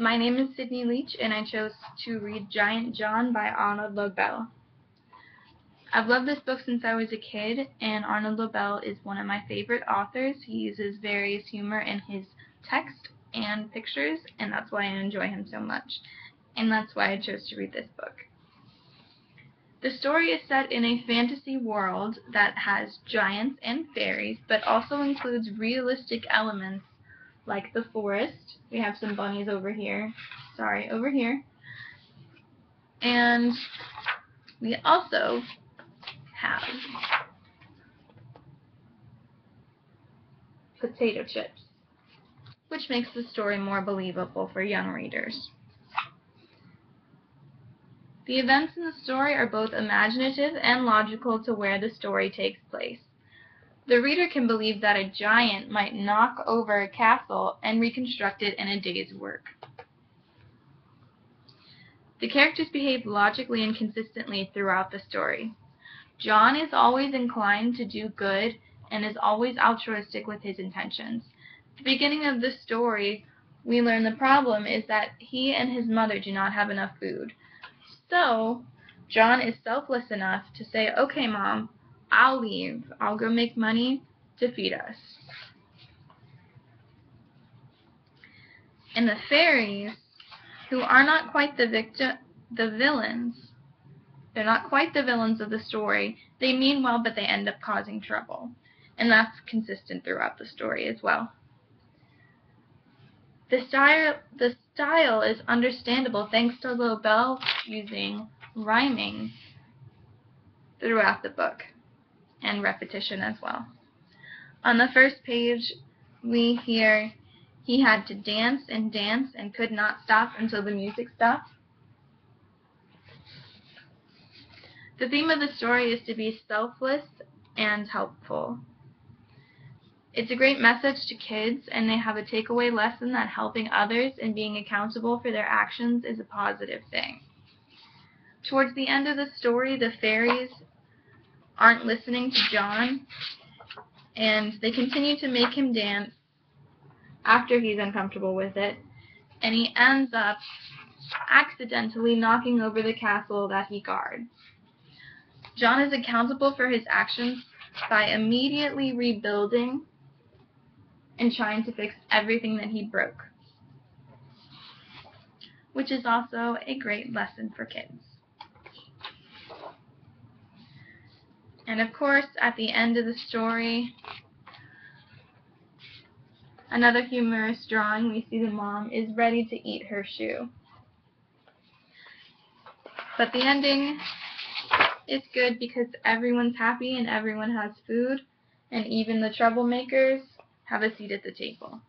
My name is Sydney Leach, and I chose to read Giant John by Arnold Lobel. I've loved this book since I was a kid, and Arnold Lobel is one of my favorite authors. He uses various humor in his text and pictures, and that's why I enjoy him so much, and that's why I chose to read this book. The story is set in a fantasy world that has giants and fairies, but also includes realistic elements like the forest. We have some bunnies over here. Over here. And we also have potato chips, which makes the story more believable for young readers. The events in the story are both imaginative and logical to where the story takes place. The reader can believe that a giant might knock over a castle and reconstruct it in a day's work. The characters behave logically and consistently throughout the story. John is always inclined to do good and is always altruistic with his intentions. At the beginning of the story, we learn the problem is that he and his mother do not have enough food. So, John is selfless enough to say, "Okay, Mom, I'll leave. I'll go make money to feed us." And the fairies, who are not quite the villains, they're not quite the villains of the story. They mean well, but they end up causing trouble. And that's consistent throughout the story as well. The style is understandable thanks to Lobel using rhyming throughout the book, and repetition as well. On the first page, we hear, "He had to dance and could not stop until the music stopped." The theme of the story is to be selfless and helpful. It's a great message to kids, and they have a takeaway lesson that helping others and being accountable for their actions is a positive thing. Towards the end of the story, the fairies aren't listening to John, and they continue to make him dance after he's uncomfortable with it, and he ends up accidentally knocking over the castle that he guards. John is accountable for his actions by immediately rebuilding and trying to fix everything that he broke, which is also a great lesson for kids. And of course, at the end of the story, another humorous drawing, we see the mom is ready to eat her shoe. But the ending is good because everyone's happy and everyone has food, and even the troublemakers have a seat at the table.